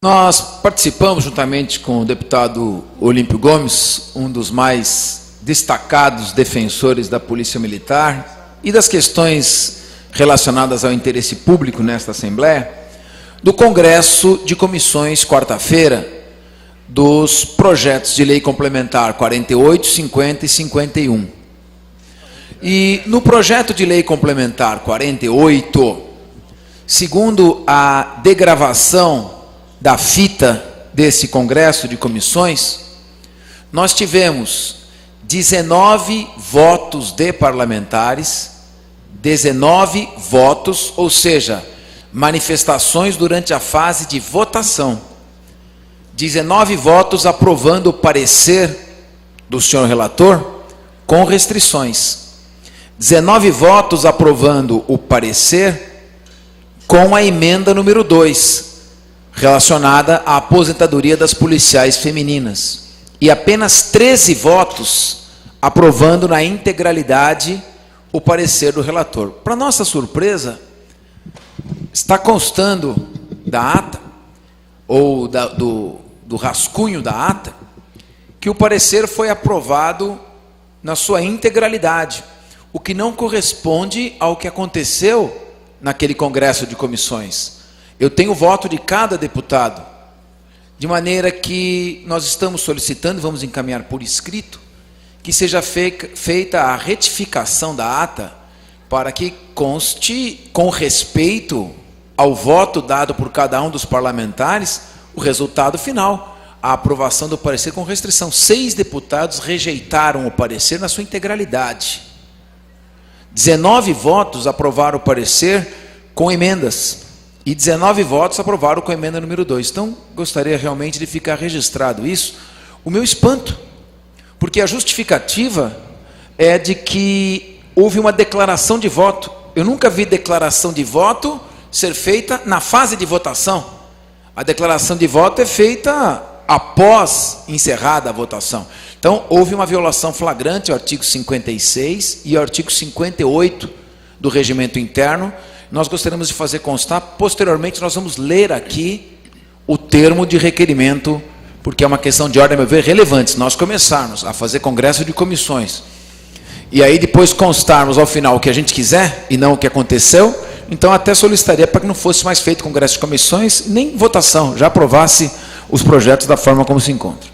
Nós participamos, juntamente com o deputado Olímpio Gomes, um dos mais destacados defensores da Polícia Militar e das questões relacionadas ao interesse público nesta Assembleia, do Congresso de Comissões, quarta-feira, dos projetos de lei complementar 48, 50 e 51. E no projeto de lei complementar 48, segundo a degravação da fita desse Congresso de Comissões, nós tivemos 19 votos de parlamentares, 19 votos, ou seja, manifestações durante a fase de votação. 19 votos aprovando o parecer do senhor relator com restrições. 19 votos aprovando o parecer com a emenda número 2, relacionada à aposentadoria das policiais femininas. E apenas 13 votos aprovando na integralidade o parecer do relator. Para nossa surpresa, está constando da ata, ou do rascunho da ata, que o parecer foi aprovado na sua integralidade, o que não corresponde ao que aconteceu naquele Congresso de Comissões. Eu tenho o voto de cada deputado, de maneira que nós estamos solicitando, vamos encaminhar por escrito, que seja feita a retificação da ata, para que conste, com respeito ao voto dado por cada um dos parlamentares, o resultado final, a aprovação do parecer com restrição. 6 deputados rejeitaram o parecer na sua integralidade. 19 votos aprovaram o parecer com emendas. E 19 votos aprovaram com a emenda número 2. Então, gostaria realmente de ficar registrado isso. O meu espanto, porque a justificativa é de que houve uma declaração de voto. Eu nunca vi declaração de voto ser feita na fase de votação. A declaração de voto é feita após encerrada a votação. Então, houve uma violação flagrante ao artigo 56 e ao artigo 58 do Regimento Interno. Nós gostaríamos de fazer constar, posteriormente nós vamos ler aqui o termo de requerimento, porque é uma questão de ordem, a meu ver, relevante. Se nós começarmos a fazer congresso de comissões, e aí depois constarmos ao final o que a gente quiser, e não o que aconteceu, então até solicitaria para que não fosse mais feito congresso de comissões, nem votação, já aprovasse os projetos da forma como se encontra.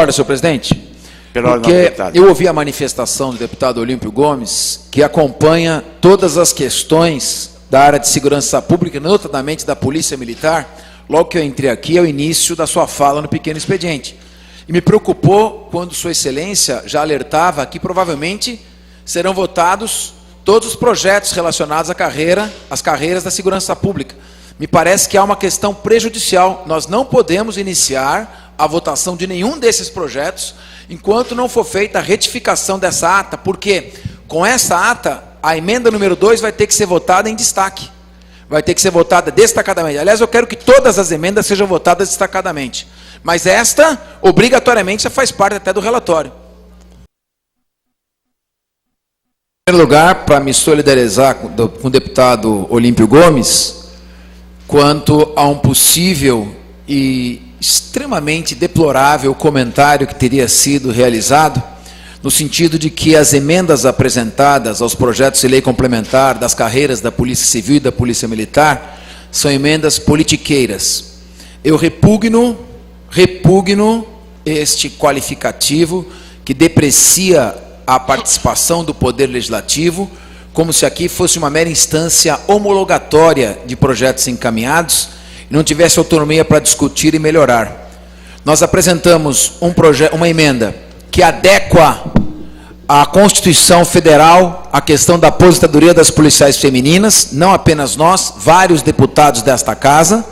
Olha, senhor presidente, porque eu ouvi a manifestação do deputado Olímpio Gomes, que acompanha todas as questões da área de segurança pública, notadamente da Polícia Militar, logo que eu entrei aqui, ao início da sua fala no pequeno expediente. E me preocupou quando Sua Excelência já alertava que provavelmente serão votados todos os projetos relacionados às carreiras da segurança pública. Me parece que há uma questão prejudicial. Nós não podemos iniciar a votação de nenhum desses projetos enquanto não for feita a retificação dessa ata, porque com essa ata, a emenda número 2 vai ter que ser votada em destaque. Vai ter que ser votada destacadamente. Aliás, eu quero que todas as emendas sejam votadas destacadamente. Mas esta, obrigatoriamente, já faz parte até do relatório. Em primeiro lugar, para me solidarizar com o deputado Olímpio Gomes, quanto a um possível e extremamente deplorável comentário que teria sido realizado, no sentido de que as emendas apresentadas aos projetos de lei complementar das carreiras da Polícia Civil e da Polícia Militar são emendas politiqueiras. Eu repugno este qualificativo que deprecia a participação do Poder Legislativo, como se aqui fosse uma mera instância homologatória de projetos encaminhados e não tivesse autonomia para discutir e melhorar. Nós apresentamos uma emenda que adequa à Constituição Federal a questão da aposentadoria das policiais femininas, não apenas nós, vários deputados desta casa.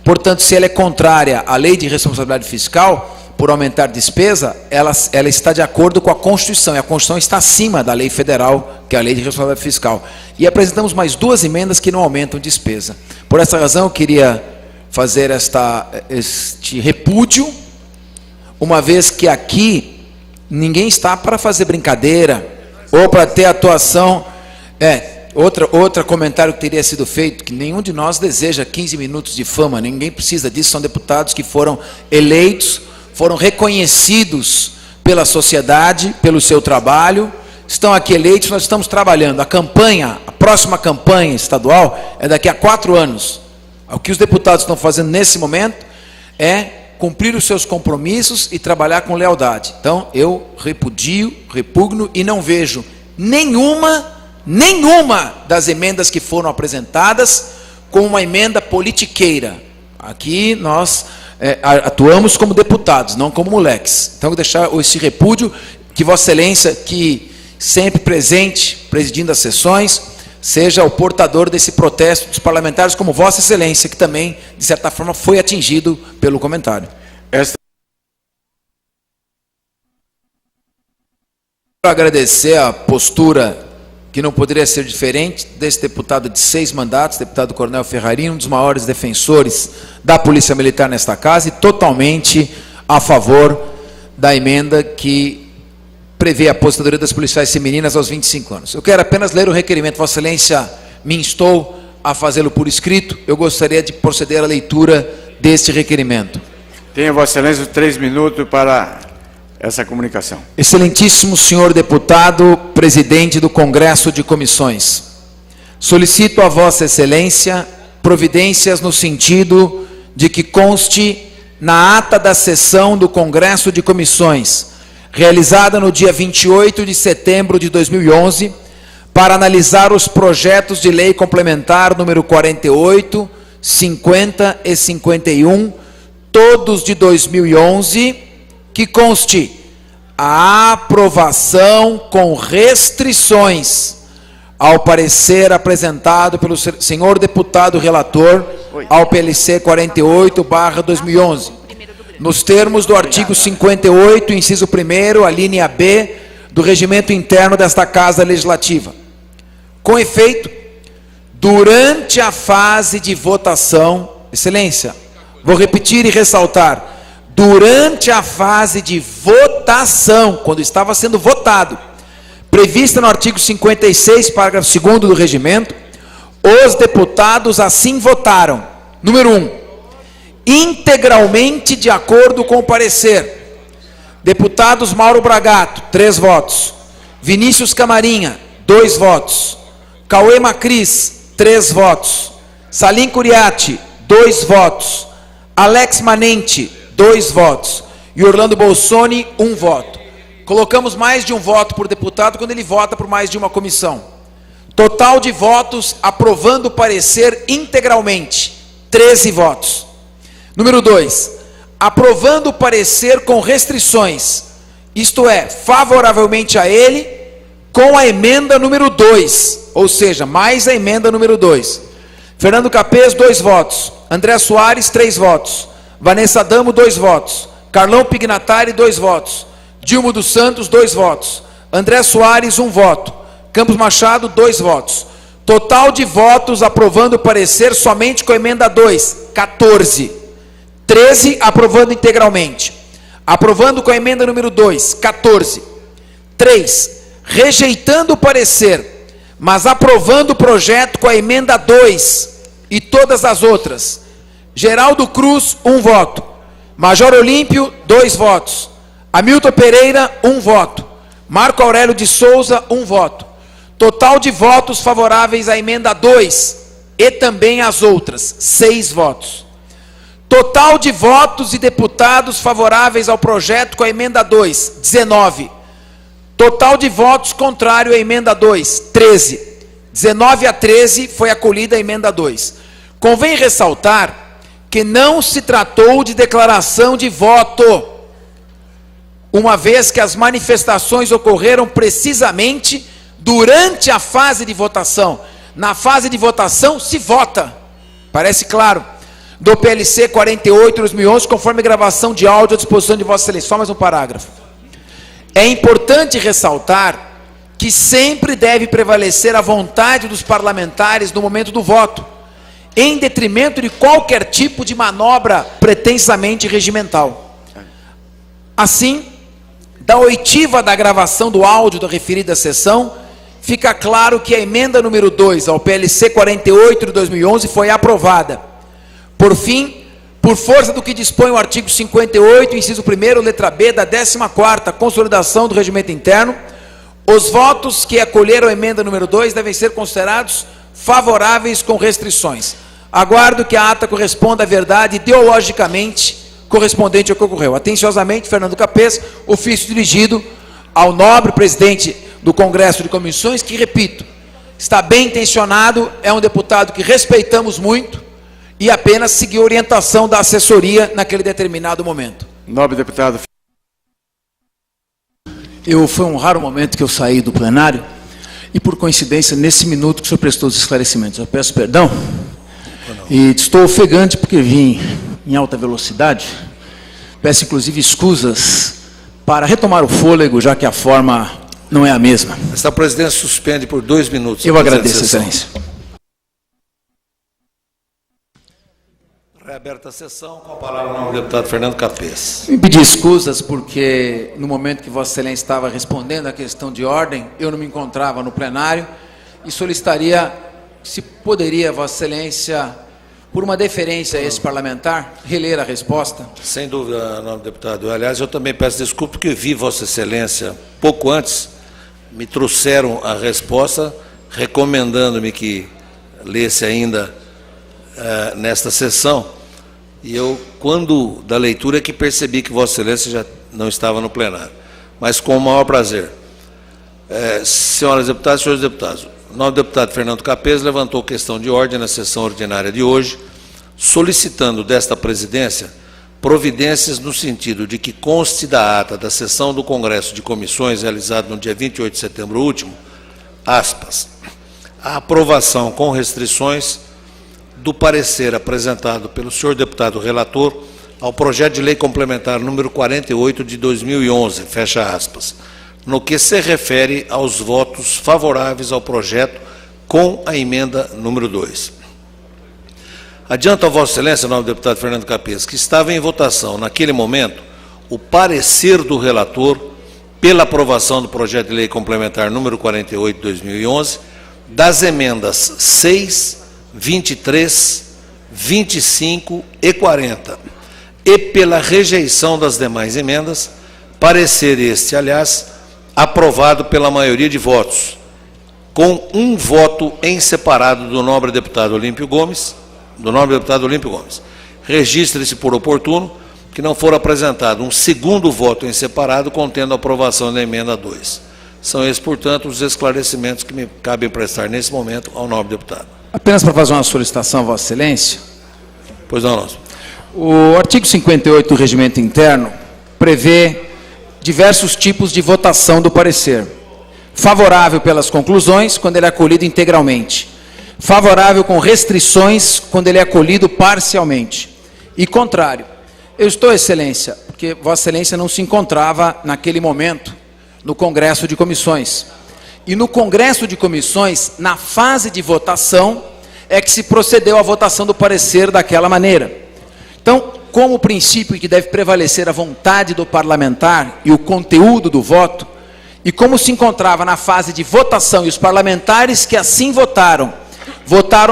Portanto, se ela é contrária à lei de responsabilidade fiscal, por aumentar despesa, ela está de acordo com a Constituição, e a Constituição está acima da lei federal, que é a lei de responsabilidade fiscal. E apresentamos mais 2 emendas que não aumentam despesa. Por essa razão, eu queria fazer este repúdio, uma vez que aqui ninguém está para fazer brincadeira, ou para ter atuação Outro comentário que teria sido feito, que nenhum de nós deseja 15 minutos de fama, ninguém precisa disso, são deputados que foram eleitos, foram reconhecidos pela sociedade, pelo seu trabalho, estão aqui eleitos, nós estamos trabalhando. A próxima campanha estadual é daqui a 4 anos. O que os deputados estão fazendo nesse momento é cumprir os seus compromissos e trabalhar com lealdade. Então, eu repugno e não vejo nenhuma das emendas que foram apresentadas como uma emenda politiqueira. Aqui nós atuamos como deputados, não como moleques. Então, vou deixar esse repúdio, que Vossa Excelência, que sempre presente, presidindo as sessões, seja o portador desse protesto dos parlamentares, como Vossa Excelência, que também, de certa forma, foi atingido pelo comentário. Quero agradecer a postura, que não poderia ser diferente, desse deputado de 6 mandatos, deputado Coronel Ferrarini, um dos maiores defensores da Polícia Militar nesta casa, e totalmente a favor da emenda que prevê a aposentadoria das policiais femininas aos 25 anos. Eu quero apenas ler o requerimento. Vossa Excelência me instou a fazê-lo por escrito. Eu gostaria de proceder à leitura deste requerimento. Tenha Vossa Excelência 3 minutos para essa comunicação. Excelentíssimo senhor deputado, presidente do Congresso de Comissões, solicito a Vossa Excelência providências no sentido de que conste na ata da sessão do Congresso de Comissões, realizada no dia 28 de setembro de 2011, para analisar os projetos de lei complementar número 48, 50 e 51, todos de 2011, que conste a aprovação com restrições ao parecer apresentado pelo senhor deputado relator ao PLC 48/2011, nos termos do artigo 58, inciso 1º, a linha B, do regimento interno desta Casa Legislativa. Com efeito, durante a fase de votação, Excelência, vou repetir e ressaltar, durante a fase de votação, quando estava sendo votado, prevista no artigo 56, parágrafo 2º do regimento, os deputados assim votaram. Número 1, integralmente de acordo com o parecer. Deputados Mauro Bragato, 3 votos. Vinícius Camarinha, 2 votos. Cauê Macris, 3 votos. Salim Curiati, 2 votos. Alex Manente, 2 votos. E Orlando Bolsoni, 1 voto. Colocamos mais de 1 voto por deputado quando ele vota por mais de uma comissão. Total de votos aprovando o parecer integralmente, 13 votos. Número 2, aprovando o parecer com restrições, isto é, favoravelmente a ele, com a emenda número 2, ou seja, mais a emenda número 2. Fernando Capês, 2 votos. André Soares, 3 votos. Vanessa Damo, 2 votos. Carlão Pignatari, 2 votos. Dilma dos Santos, 2 votos. André Soares, 1 voto. Campos Machado, 2 votos. Total de votos aprovando o parecer somente com a emenda 2, 14. 13 aprovando integralmente. Aprovando com a emenda número 2, 14. 3, rejeitando o parecer, mas aprovando o projeto com a emenda 2 e todas as outras. Geraldo Cruz, 1 voto. Major Olímpio, 2 votos. Hamilton Pereira, 1 voto. Marco Aurélio de Souza, 1 voto. Total de votos favoráveis à emenda 2 e também às outras, 6 votos. Total de votos e deputados favoráveis ao projeto com a emenda 2, 19. Total de votos contrário à emenda 2, 13. 19 a 13 foi acolhida a emenda 2. Convém ressaltar que não se tratou de declaração de voto, uma vez que as manifestações ocorreram precisamente durante a fase de votação. Na fase de votação se vota, parece claro, do PLC 48/2011, conforme gravação de áudio à disposição de Vossa Excelência. Só mais um parágrafo. É importante ressaltar que sempre deve prevalecer a vontade dos parlamentares no momento do voto, em detrimento de qualquer tipo de manobra pretensamente regimental. Assim, da oitiva da gravação do áudio da referida sessão, fica claro que a emenda número 2 ao PLC 48 de 2011 foi aprovada. Por fim, por força do que dispõe o artigo 58, inciso 1º, letra B, da 14ª Consolidação do Regimento Interno, os votos que acolheram a emenda número 2 devem ser considerados favoráveis com restrições. Aguardo que a ata corresponda à verdade ideologicamente correspondente ao que ocorreu. Atenciosamente, Fernando Capês, ofício dirigido ao nobre presidente do Congresso de Comissões, que, repito, está bem intencionado, é um deputado que respeitamos muito e apenas seguiu a orientação da assessoria naquele determinado momento. Nobre deputado. Foi um raro momento que eu saí do plenário e, por coincidência, nesse minuto que o senhor prestou os esclarecimentos. Eu peço perdão e estou ofegante porque vim em alta velocidade. Peço, inclusive, escusas para retomar o fôlego, já que a forma não é a mesma. Esta presidência suspende por 2 minutos. Eu agradeço, excelência. Reaberta a sessão, com a palavra o deputado Fernando Capês. Me pedi escusas porque, no momento que Vossa Excelência estava respondendo a questão de ordem, eu não me encontrava no plenário e solicitaria, se poderia Vossa Excelência, por uma deferência a esse parlamentar, reler a resposta. Sem dúvida, nobre deputado. Aliás, eu também peço desculpa porque vi Vossa Excelência, pouco antes, me trouxeram a resposta, recomendando-me que lesse ainda nesta sessão, e eu, quando da leitura, que percebi que Vossa Excelência já não estava no plenário. Mas com o maior prazer. Senhoras deputadas e senhores deputados, o nobre deputado Fernando Capês levantou questão de ordem na sessão ordinária de hoje, solicitando desta presidência providências no sentido de que conste da ata da sessão do Congresso de Comissões realizada no dia 28 de setembro último, aspas, a aprovação com restrições do parecer apresentado pelo senhor deputado relator ao projeto de lei complementar número 48 de 2011, fecha aspas, no que se refere aos votos favoráveis ao projeto com a emenda número 2. Adianto a Vossa Excelência, nobre deputado Fernando Capês, que estava em votação, naquele momento, o parecer do relator pela aprovação do projeto de lei complementar número 48 de 2011, das emendas 6, 23, 25 e 40, e pela rejeição das demais emendas, parecer este, aliás, aprovado pela maioria de votos, com um voto em separado do nobre deputado Olímpio Gomes, Registre-se por oportuno que não for apresentado um segundo voto em separado contendo a aprovação da emenda 2. São esses, portanto, os esclarecimentos que me cabem prestar nesse momento ao nobre deputado. Apenas para fazer uma solicitação a Vossa Excelência. Pois não, nosso. O artigo 58 do Regimento Interno prevê diversos tipos de votação do parecer. Favorável pelas conclusões, quando ele é acolhido integralmente. Favorável com restrições, quando ele é acolhido parcialmente. E contrário. Eu estou, Excelência, porque Vossa Excelência não se encontrava naquele momento no Congresso de Comissões. E no Congresso de Comissões, na fase de votação, é que se procedeu à votação do parecer daquela maneira. Então, como o princípio que deve prevalecer a vontade do parlamentar e o conteúdo do voto, e como se encontrava na fase de votação, e os parlamentares que assim votaram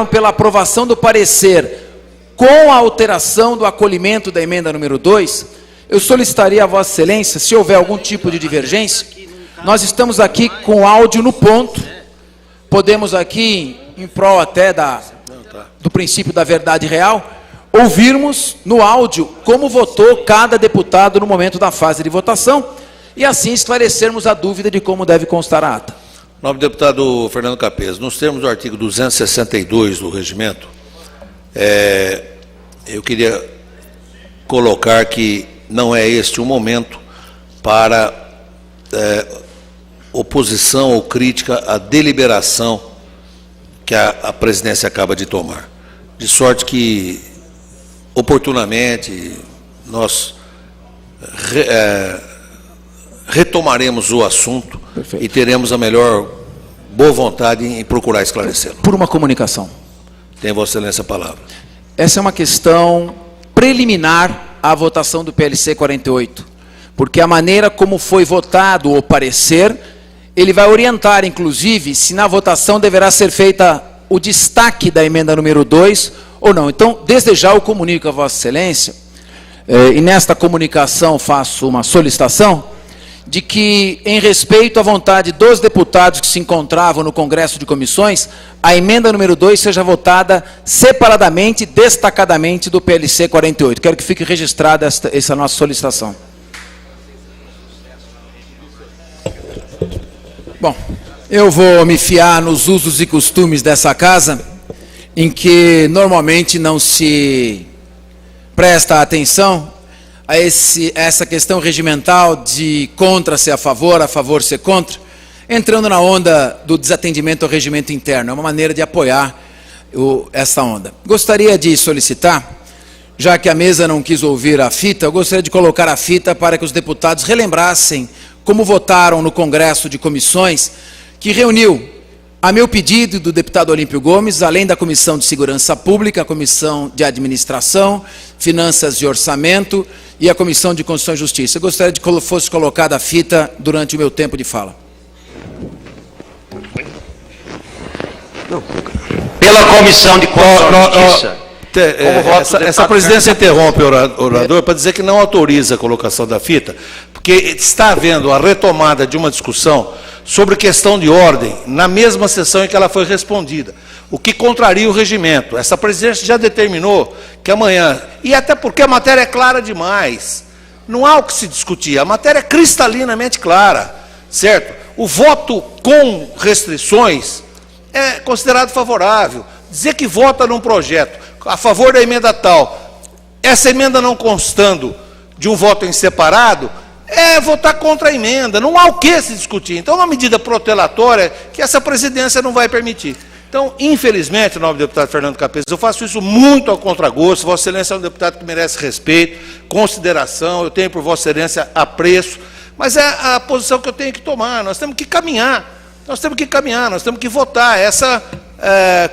pela aprovação do parecer com a alteração do acolhimento da emenda número 2, eu solicitaria a Vossa Excelência, se houver algum tipo de divergência, nós estamos aqui com o áudio no ponto, podemos aqui, em prol até do princípio da verdade real, ouvirmos no áudio como votou cada deputado no momento da fase de votação e assim esclarecermos a dúvida de como deve constar a ata. Nobre deputado Fernando Capês, nos termos do artigo 262 do regimento, eu queria colocar que não é este o momento para oposição ou crítica à deliberação que a presidência acaba de tomar. De sorte que, oportunamente, nós retomaremos o assunto. Perfeito. E teremos a melhor boa vontade em procurar esclarecê-lo. Por uma comunicação. Tem Vossa Excelência a palavra. Essa é uma questão preliminar à votação do PLC 48, porque a maneira como foi votado o parecer ele vai orientar, inclusive, se na votação deverá ser feita o destaque da emenda número 2 ou não. Então, desde já eu comunico a Vossa Excelência, e nesta comunicação faço uma solicitação, de que, em respeito à vontade dos deputados que se encontravam no Congresso de Comissões, a emenda número 2 seja votada separadamente, destacadamente do PLC 48. Quero que fique registrada essa nossa solicitação. Bom, eu vou me fiar nos usos e costumes dessa casa, em que normalmente não se presta atenção a essa questão regimental de contra ser a favor ser contra, entrando na onda do desatendimento ao regimento interno. É uma maneira de apoiar essa onda. Gostaria de solicitar, já que a mesa não quis ouvir a fita, eu gostaria de colocar a fita para que os deputados relembrassem como votaram no Congresso de Comissões, que reuniu, a meu pedido do deputado Olímpio Gomes, além da Comissão de Segurança Pública, a Comissão de Administração, Finanças e Orçamento e a Comissão de Constituição e Justiça. Eu gostaria de que fosse colocada a fita durante o meu tempo de fala. Pela Comissão de Constituição e Justiça. Essa presidência interrompe o orador para dizer que não autoriza a colocação da fita, porque está havendo a retomada de uma discussão sobre questão de ordem na mesma sessão em que ela foi respondida, o que contraria o regimento. Essa presidência já determinou que amanhã, e até porque a matéria é clara demais, não há o que se discutir, a matéria é cristalinamente clara, certo? O voto com restrições é considerado favorável. Dizer que vota num projeto a favor da emenda tal, essa emenda não constando de um voto em separado, é votar contra a emenda, não há o que se discutir. Então, é uma medida protelatória que essa presidência não vai permitir. Então, infelizmente, nobre deputado Fernando Capês, eu faço isso muito ao contragosto. Vossa Excelência é um deputado que merece respeito, consideração, eu tenho por Vossa Excelência apreço, mas é a posição que eu tenho que tomar. Nós temos que caminhar, nós temos que votar. Essa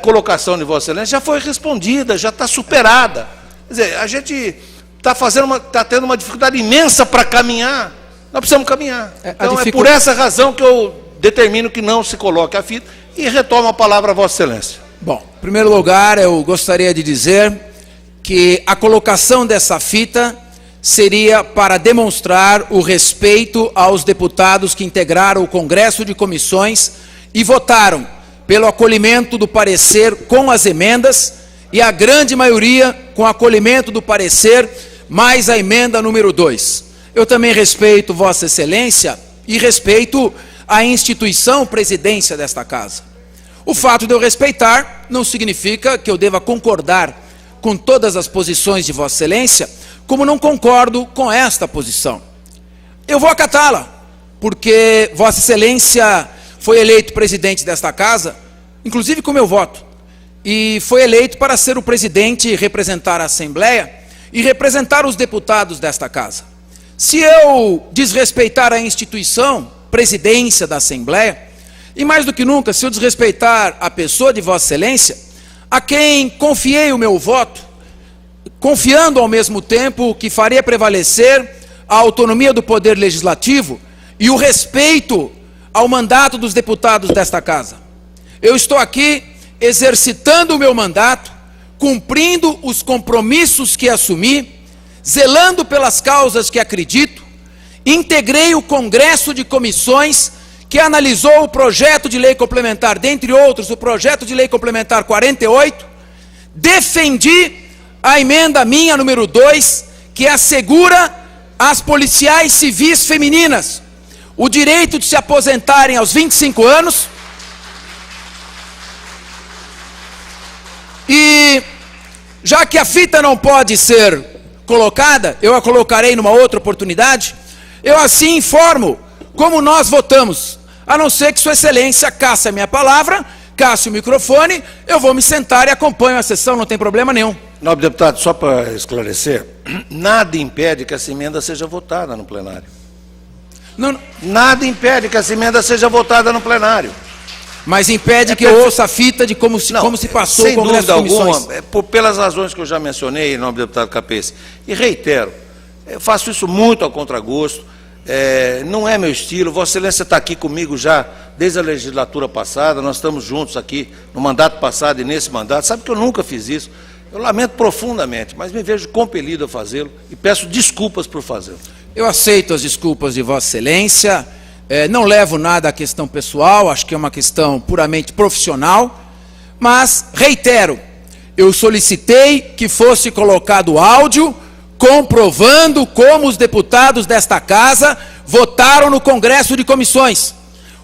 colocação de Vossa Excelência já foi respondida, já está superada. Quer dizer, a gente está tendo uma dificuldade imensa para caminhar, nós precisamos caminhar. Então, é por essa razão que eu determino que não se coloque a fita e retomo a palavra a Vossa Excelência. Bom, em primeiro lugar, eu gostaria de dizer que a colocação dessa fita seria para demonstrar o respeito aos deputados que integraram o Congresso de Comissões e votaram pelo acolhimento do parecer com as emendas, e a grande maioria com acolhimento do parecer, mais a emenda número 2. Eu também respeito Vossa Excelência e respeito a instituição presidência desta casa. O fato de eu respeitar não significa que eu deva concordar com todas as posições de Vossa Excelência, como não concordo com esta posição. Eu vou acatá-la, porque Vossa Excelência foi eleito presidente desta casa, inclusive com meu voto, e foi eleito para ser o presidente, representar a Assembleia e representar os deputados desta casa. Se eu desrespeitar a instituição, presidência da Assembleia, e mais do que nunca, se eu desrespeitar a pessoa de Vossa Excelência, a quem confiei o meu voto, confiando ao mesmo tempo que faria prevalecer a autonomia do Poder Legislativo e o respeito ao mandato dos deputados desta casa. Eu estou aqui exercitando o meu mandato, cumprindo os compromissos que assumi, zelando pelas causas que acredito. Integrei o Congresso de Comissões que analisou o projeto de lei complementar, dentre outros, o projeto de lei complementar 48, defendi a emenda minha, número 2, que assegura às policiais civis femininas o direito de se aposentarem aos 25 anos, e já que a fita não pode ser colocada, eu a colocarei numa outra oportunidade. Eu assim informo como nós votamos, a não ser que Sua Excelência casse a minha palavra, casse o microfone, eu vou me sentar e acompanho a sessão, não tem problema nenhum. Nobre deputado, só para esclarecer, nada impede que essa emenda seja votada no plenário. Não, nada impede que essa emenda seja votada no plenário. Mas impede que eu ouça a fita de como se passou o Congresso de Comissões. Sem dúvida alguma, pelas razões que eu já mencionei, nobre deputado Capês, e reitero, eu faço isso muito ao contragosto. não é meu estilo. Vossa Excelência está aqui comigo já desde a legislatura passada, nós estamos juntos aqui no mandato passado e nesse mandato. Sabe que eu nunca fiz isso. Eu lamento profundamente, mas me vejo compelido a fazê-lo e peço desculpas por fazê-lo. Eu aceito as desculpas de Vossa Excelência, não levo nada à questão pessoal, acho que é uma questão puramente profissional, mas reitero, eu solicitei que fosse colocado áudio comprovando como os deputados desta casa votaram no Congresso de Comissões.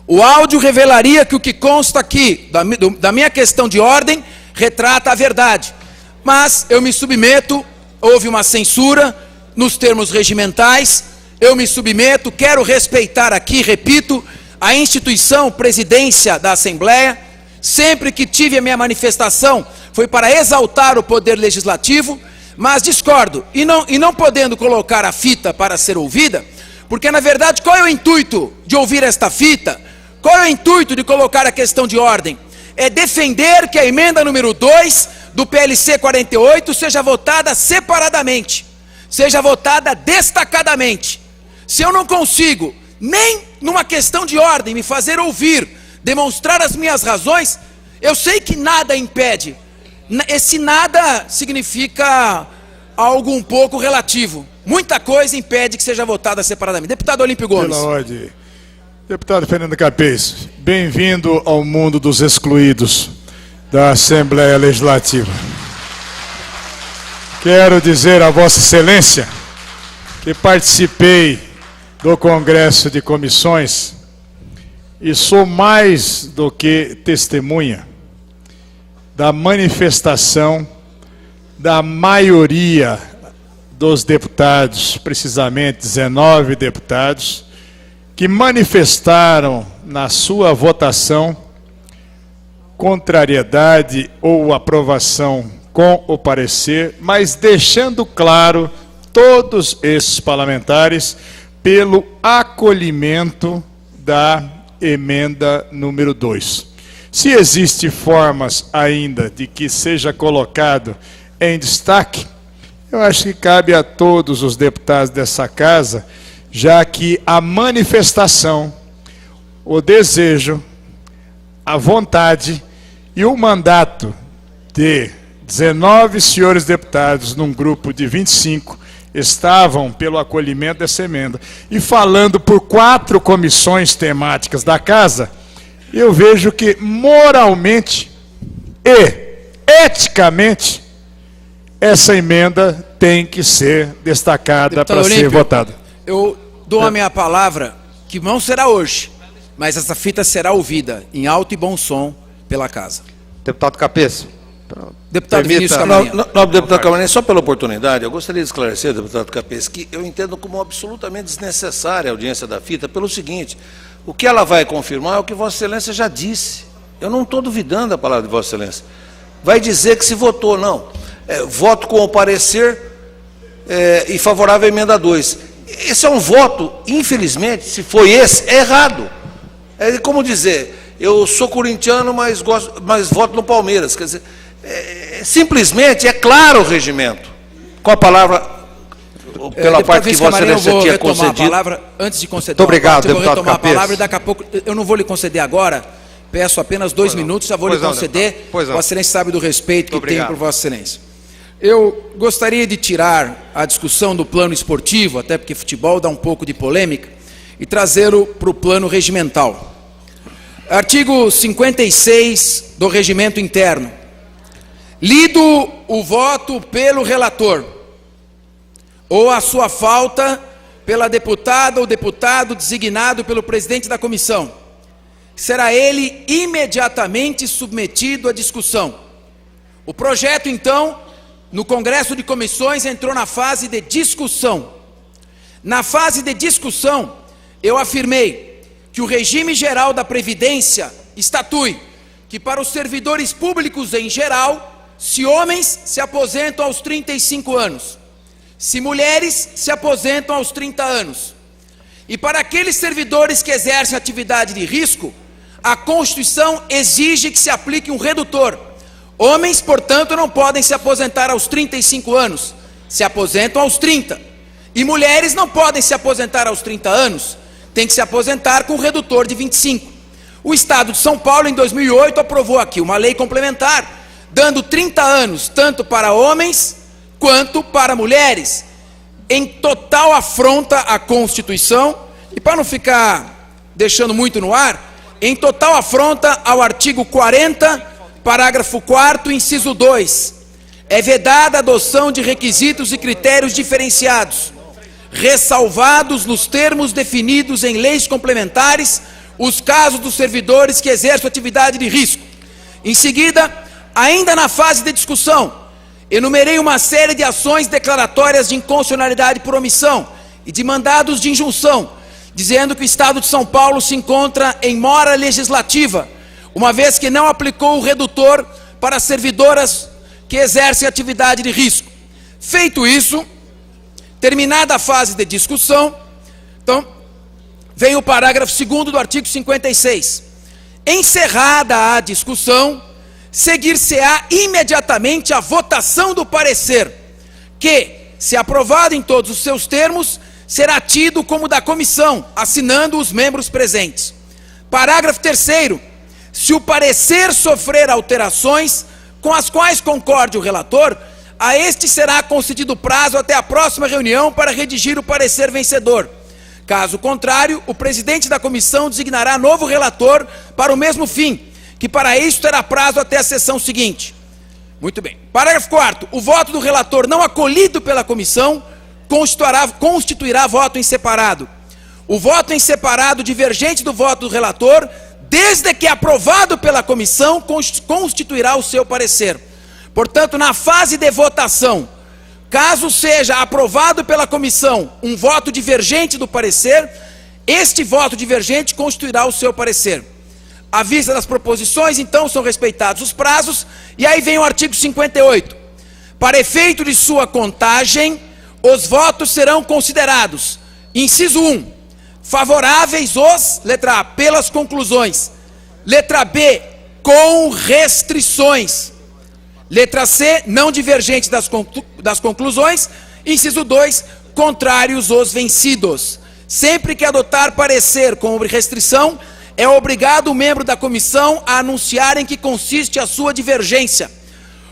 O áudio revelaria que o que consta aqui, da minha questão de ordem, retrata a verdade. Mas eu me submeto, houve uma censura nos termos regimentais, eu me submeto, quero respeitar aqui, repito, a instituição, presidência da Assembleia. Sempre que tive a minha manifestação foi para exaltar o poder legislativo, mas discordo, e não podendo colocar a fita para ser ouvida, porque na verdade qual é o intuito de ouvir esta fita? Qual é o intuito de colocar a questão de ordem? É defender que a emenda número 2 do PLC 48 seja votada separadamente, seja votada destacadamente. Se eu não consigo, nem numa questão de ordem, me fazer ouvir, demonstrar as minhas razões, eu sei que nada impede. Esse nada significa algo um pouco relativo. Muita coisa impede que seja votada separadamente. Deputado Olímpio Gomes. Pela ordem. Deputado Fernando Capês, bem-vindo ao mundo dos excluídos da Assembleia Legislativa. Quero dizer a Vossa Excelência que participei do Congresso de Comissões e sou mais do que testemunha da manifestação da maioria dos deputados, precisamente 19 deputados, que manifestaram na sua votação contrariedade ou aprovação com o parecer, mas deixando claro todos esses parlamentares pelo acolhimento da emenda número 2. Se existem formas ainda de que seja colocado em destaque, eu acho que cabe a todos os deputados dessa casa, já que a manifestação, o desejo, a vontade e o mandato de 19 senhores deputados num grupo de 25 estavam pelo acolhimento dessa emenda. E falando por 4 comissões temáticas da casa, eu vejo que moralmente e eticamente essa emenda tem que ser destacada para ser votada. Eu dou a minha palavra que não será hoje, mas essa fita será ouvida em alto e bom som pela casa. Deputado Capês. Deputado Vinícius Camarneiro. Nobre deputado Camarneiro, só pela oportunidade, eu gostaria de esclarecer, deputado Capês, que eu entendo como absolutamente desnecessária a audiência da fita, pelo seguinte: o que ela vai confirmar é o que Vossa Excelência já disse. Eu não estou duvidando da palavra de Vossa Excelência. Vai dizer que se votou, não. Voto com o parecer e favorável à emenda 2. Esse é um voto, infelizmente, se foi esse, é errado. É como dizer, eu sou corintiano, mas voto no Palmeiras. Quer dizer, simplesmente é claro o regimento. Com a palavra, pela parte que Vossa Excelência tinha concedido. A palavra, antes de conceder, muito obrigado, deputado Capês. Eu vou retomar a palavra e daqui a pouco, eu não vou lhe conceder agora, peço apenas 2 minutos, já vou lhe conceder. Vossa Excelência sabe do respeito que tenho por Vossa Excelência. Eu gostaria de tirar a discussão do plano esportivo, até porque futebol dá um pouco de polêmica, e trazê-lo para o plano regimental. Artigo 56 do Regimento Interno. Lido o voto pelo relator, ou a sua falta pela deputada ou deputado designado pelo presidente da comissão, será ele imediatamente submetido à discussão. O projeto, então, no Congresso de Comissões, entrou na fase de discussão. Na fase de discussão, eu afirmei que o regime geral da Previdência estatui que para os servidores públicos em geral, se homens se aposentam aos 35 anos, se mulheres se aposentam aos 30 anos, e para aqueles servidores que exercem atividade de risco, a Constituição exige que se aplique um redutor. Homens, portanto, não podem se aposentar aos 35 anos, se aposentam aos 30. E mulheres não podem se aposentar aos 30 anos, tem que se aposentar com o redutor de 25. O Estado de São Paulo, em 2008, aprovou aqui uma lei complementar, dando 30 anos, tanto para homens quanto para mulheres, em total afronta à Constituição, e para não ficar deixando muito no ar, em total afronta ao artigo 40, parágrafo 4º, inciso 2. É vedada a adoção de requisitos e critérios diferenciados, ressalvados nos termos definidos em leis complementares, os casos dos servidores que exercem atividade de risco. Em seguida, ainda na fase de discussão, enumerei uma série de ações declaratórias de inconstitucionalidade por omissão e de mandados de injunção, dizendo que o Estado de São Paulo se encontra em mora legislativa, uma vez que não aplicou o redutor para servidoras que exercem atividade de risco. Feito isso, terminada a fase de discussão, então, vem o parágrafo 2º do artigo 56. Encerrada a discussão, seguir-se-á imediatamente a votação do parecer, que, se aprovado em todos os seus termos, será tido como da comissão, assinando os membros presentes. Parágrafo 3º. Se o parecer sofrer alterações, com as quais concorde o relator, a este será concedido prazo até a próxima reunião para redigir o parecer vencedor. Caso contrário, o presidente da comissão designará novo relator para o mesmo fim, que para isso terá prazo até a sessão seguinte. Muito bem. Parágrafo 4º. O voto do relator não acolhido pela comissão constituirá voto em separado. O voto em separado divergente do voto do relator, desde que aprovado pela comissão, constituirá o seu parecer. Portanto, na fase de votação, caso seja aprovado pela comissão um voto divergente do parecer, este voto divergente constituirá o seu parecer. À vista das proposições, então, são respeitados os prazos, e aí vem o artigo 58. Para efeito de sua contagem, os votos serão considerados, inciso 1, favoráveis os, letra A, pelas conclusões, letra B, com restrições, letra C, não divergentes das conclusões, inciso 2, contrários os vencidos. Sempre que adotar parecer com restrição, é obrigado o membro da comissão a anunciar em que consiste a sua divergência.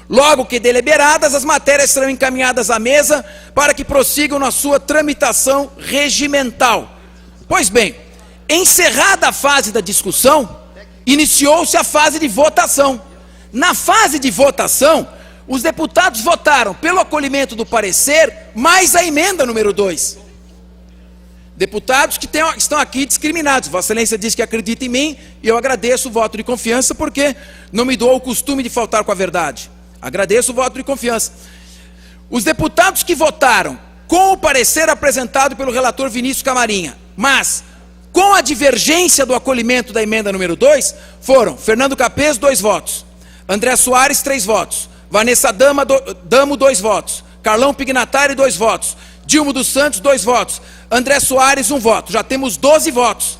Logo que deliberadas, as matérias serão encaminhadas à mesa para que prossigam na sua tramitação regimental. Pois bem, encerrada a fase da discussão, iniciou-se a fase de votação. Na fase de votação, os deputados votaram pelo acolhimento do parecer, mais a emenda número 2. Deputados que estão aqui discriminados. Vossa Excelência diz que acredita em mim, e eu agradeço o voto de confiança, porque não me dou o costume de faltar com a verdade. Agradeço o voto de confiança. Os deputados que votaram com o parecer apresentado pelo relator Vinícius Camarinha, mas com a divergência do acolhimento da emenda número 2, foram Fernando Capês, 2 votos, André Soares, 3 votos, Vanessa Damo, 2 votos, Carlão Pignatari, 2 votos, Dilma dos Santos, 2 votos, André Soares, 1 voto. Já temos 12 votos.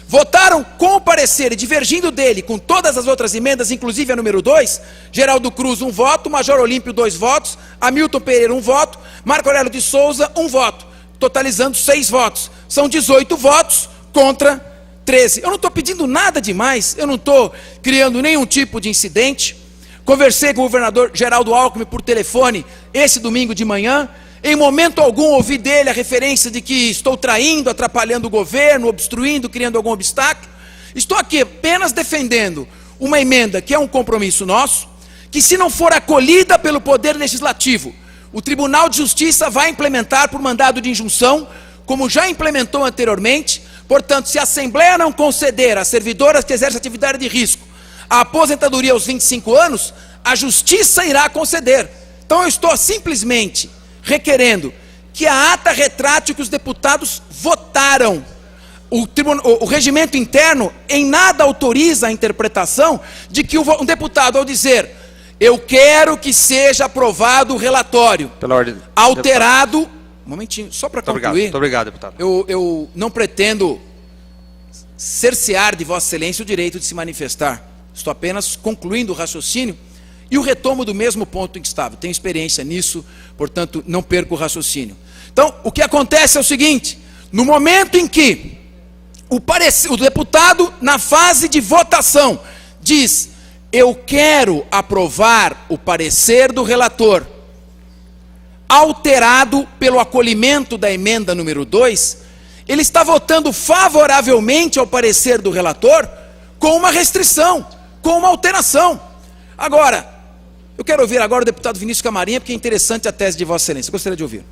Votaram com o parecer e divergindo dele com todas as outras emendas, inclusive a número 2, Geraldo Cruz, 1 voto, Major Olímpio, 2 votos, Hamilton Pereira, 1 voto, Marco Aurélio de Souza, 1 voto, totalizando 6 votos. São 18 votos contra 13. Eu não estou pedindo nada demais, eu não estou criando nenhum tipo de incidente. Conversei com o governador Geraldo Alckmin por telefone esse domingo de manhã. Em momento algum ouvi dele a referência de que estou traindo, atrapalhando o governo, obstruindo, criando algum obstáculo. Estou aqui apenas defendendo uma emenda que é um compromisso nosso, que se não for acolhida pelo Poder Legislativo, o Tribunal de Justiça vai implementar por mandado de injunção, como já implementou anteriormente. Portanto, se a Assembleia não conceder às servidoras que exercem atividade de risco a aposentadoria aos 25 anos, a Justiça irá conceder. Então eu estou simplesmente requerendo que a ata retrate o que os deputados votaram. O regimento interno em nada autoriza a interpretação de que um deputado, ao dizer eu quero que seja aprovado o relatório, Pela ordem, alterado, deputado. Um momentinho, só para concluir. Muito obrigado, deputado. Eu não pretendo cercear de Vossa Excelência o direito de se manifestar. Estou apenas concluindo o raciocínio. E o retomo do mesmo ponto em que estava. Tenho experiência nisso, portanto, não perco o raciocínio. Então, o que acontece é o seguinte: no momento em que o deputado, na fase de votação, diz: eu quero aprovar o parecer do relator, alterado pelo acolhimento da emenda número 2, ele está votando favoravelmente ao parecer do relator com uma restrição, com uma alteração. Agora, eu quero ouvir agora o deputado Vinícius Camarinha, porque é interessante a tese de Vossa Excelência. Gostaria de ouvir.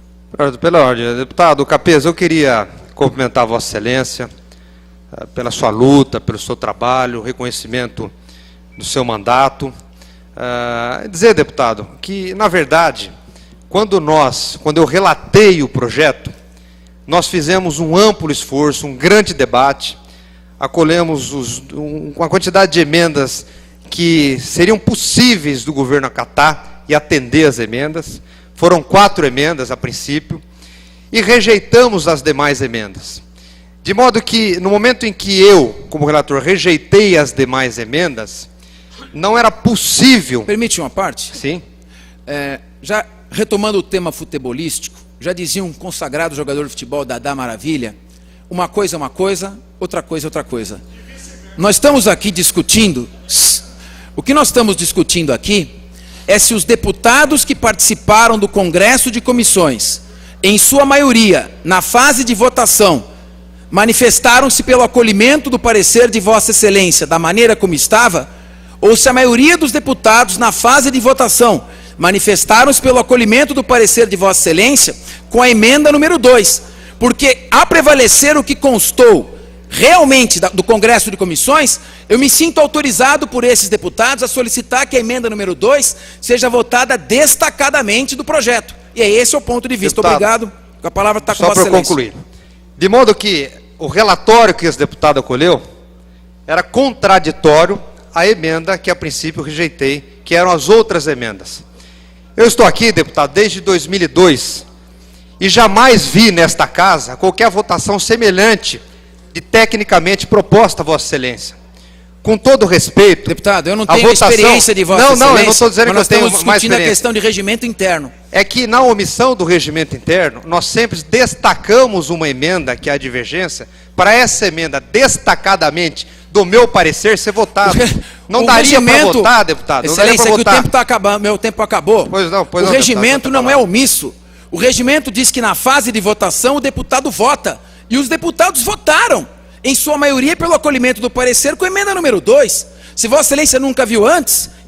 Pela ordem, deputado Capês, eu queria cumprimentar Vossa Excelência pela sua luta, pelo seu trabalho, reconhecimento do seu mandato. Dizer, deputado, que, na verdade, quando eu relatei o projeto, nós fizemos um amplo esforço, um grande debate, acolhemos uma quantidade de emendas que seriam possíveis do governo acatar e atender as emendas. Foram 4 emendas a princípio, e rejeitamos as demais emendas. De modo que, no momento em que eu, como relator, rejeitei as demais emendas, não era possível... Permite uma parte? Sim. Já retomando o tema futebolístico, já dizia um consagrado jogador de futebol, Dadá Maravilha, uma coisa é uma coisa, outra coisa é outra coisa. Nós estamos aqui discutindo, o que nós estamos discutindo aqui é se os deputados que participaram do Congresso de Comissões, em sua maioria, na fase de votação, manifestaram-se pelo acolhimento do parecer de Vossa Excelência da maneira como estava, ou se a maioria dos deputados, na fase de votação, manifestaram-se pelo acolhimento do parecer de Vossa Excelência com a emenda número 2. Porque, a prevalecer o que constou realmente do Congresso de Comissões, eu me sinto autorizado por esses deputados a solicitar que a emenda número 2 seja votada destacadamente do projeto. E é esse o ponto de vista. Deputado, obrigado. A palavra está com Vossa Só para Excelência. concluir. De modo que o relatório que esse deputado acolheu era contraditório à emenda que a princípio rejeitei, que eram as outras emendas. Eu estou aqui, deputado, desde 2002 e jamais vi nesta casa qualquer votação semelhante de tecnicamente proposta a Vossa Excelência. Com todo respeito... Deputado, eu não tenho experiência de Vossa Excelência. Não, eu não estou dizendo que eu tenho mais experiência. Nós estamos discutindo a questão de regimento interno. É que na omissão do regimento interno, nós sempre destacamos uma emenda, que é a divergência, para essa emenda destacadamente, do meu parecer, ser votada. Não daria para votar, deputado? Excelência, que o tempo está acabando, meu tempo acabou. Pois não, o regimento não é omisso. O regimento diz que na fase de votação o deputado vota. E os deputados votaram, em sua maioria, pelo acolhimento do parecer com a emenda número 2. Se Vossa Excelência nunca viu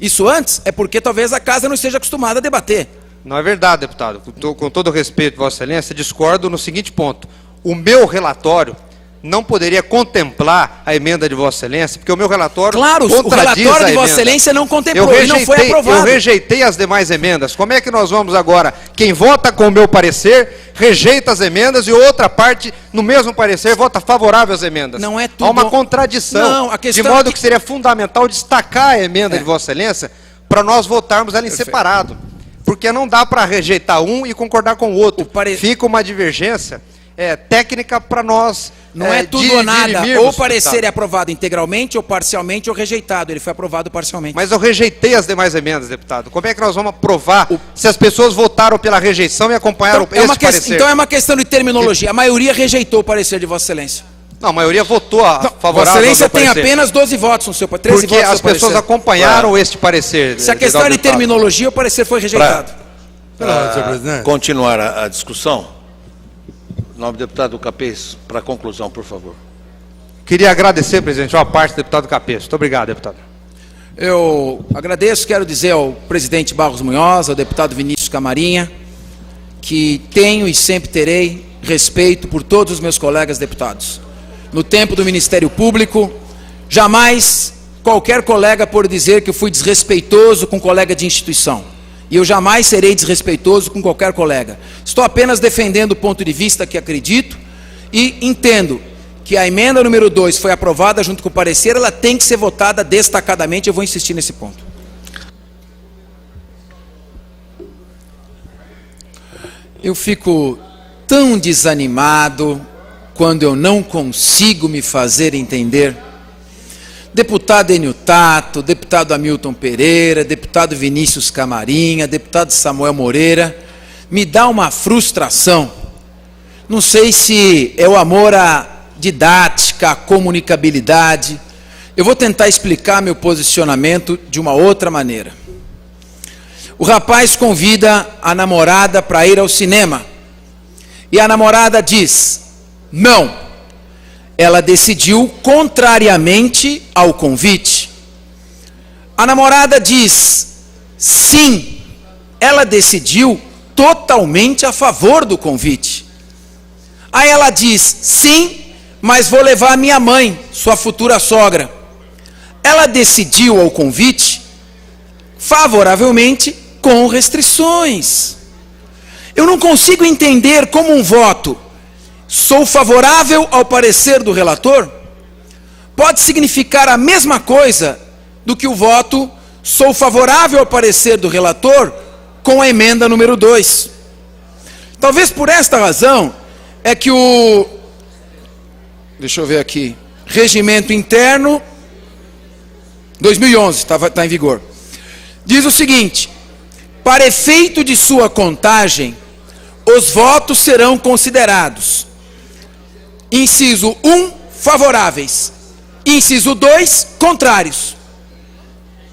isso antes, é porque talvez a casa não esteja acostumada a debater. Não é verdade, deputado. Com todo respeito, Vossa Excelência, discordo no seguinte ponto. O meu relatório não poderia contemplar a emenda de Vossa Excelência, porque o meu relatório o relatório de Vossa Excelência não contemplou, ele não foi aprovado. Eu rejeitei as demais emendas. Como é que nós vamos agora? Quem vota com o meu parecer, rejeita as emendas e outra parte, no mesmo parecer, vota favorável às emendas. Não é tudo... Há uma contradição. Não, a questão de modo que seria fundamental destacar a emenda de Vossa Excelência para nós votarmos ela em separado. Porque não dá para rejeitar um e concordar com o outro. Fica uma divergência técnica para nós. Não é tudo ou nada. Ou o parecer é aprovado integralmente, ou parcialmente, ou rejeitado. Ele foi aprovado parcialmente. Mas eu rejeitei as demais emendas, deputado. Como é que nós vamos aprovar se as pessoas votaram pela rejeição e acompanharam esse parecer? Então é uma questão de terminologia. A maioria rejeitou o parecer de Vossa Excelência. Não, a maioria votou favorável. Vossa Excelência tem apenas 12 votos no seu parecer. 13 porque votos as pessoas acompanharam este parecer. Se a questão é de terminologia, o parecer foi rejeitado. Para continuar a discussão, em nome do deputado Capês, para a conclusão, por favor. Queria agradecer, presidente, uma parte do deputado Capês. Muito obrigado, deputado. Eu agradeço, quero dizer ao presidente Barros Munhoz, ao deputado Vinícius Camarinha, que tenho e sempre terei respeito por todos os meus colegas deputados. No tempo do Ministério Público, jamais qualquer colega pode dizer que eu fui desrespeitoso com colega de instituição. E eu jamais serei desrespeitoso com qualquer colega. Estou apenas defendendo o ponto de vista que acredito e entendo que a emenda número 2 foi aprovada junto com o parecer, ela tem que ser votada destacadamente, eu vou insistir nesse ponto. Eu fico tão desanimado quando eu não consigo me fazer entender. Deputado Enio Tato, deputado deputado Hamilton Pereira, deputado Vinícius Camarinha, deputado Samuel Moreira, me dá uma frustração. Não sei se é o amor à didática, à comunicabilidade. Eu vou tentar explicar meu posicionamento de uma outra maneira. O rapaz convida a namorada para ir ao cinema. E a namorada diz: não. Ela decidiu contrariamente ao convite. A namorada diz: sim. Ela decidiu totalmente a favor do convite. Aí ela diz: sim, mas vou levar minha mãe, sua futura sogra. Ela decidiu ao convite favoravelmente com restrições. Eu não consigo entender como um voto "sou favorável ao parecer do relator" pode significar a mesma coisa do que o voto "sou favorável ao parecer do relator" com a emenda número 2. Talvez por esta razão é que deixa eu ver aqui, Regimento Interno 2011, está em vigor, diz o seguinte: para efeito de sua contagem, os votos serão considerados: inciso 1, favoráveis; inciso 2, contrários.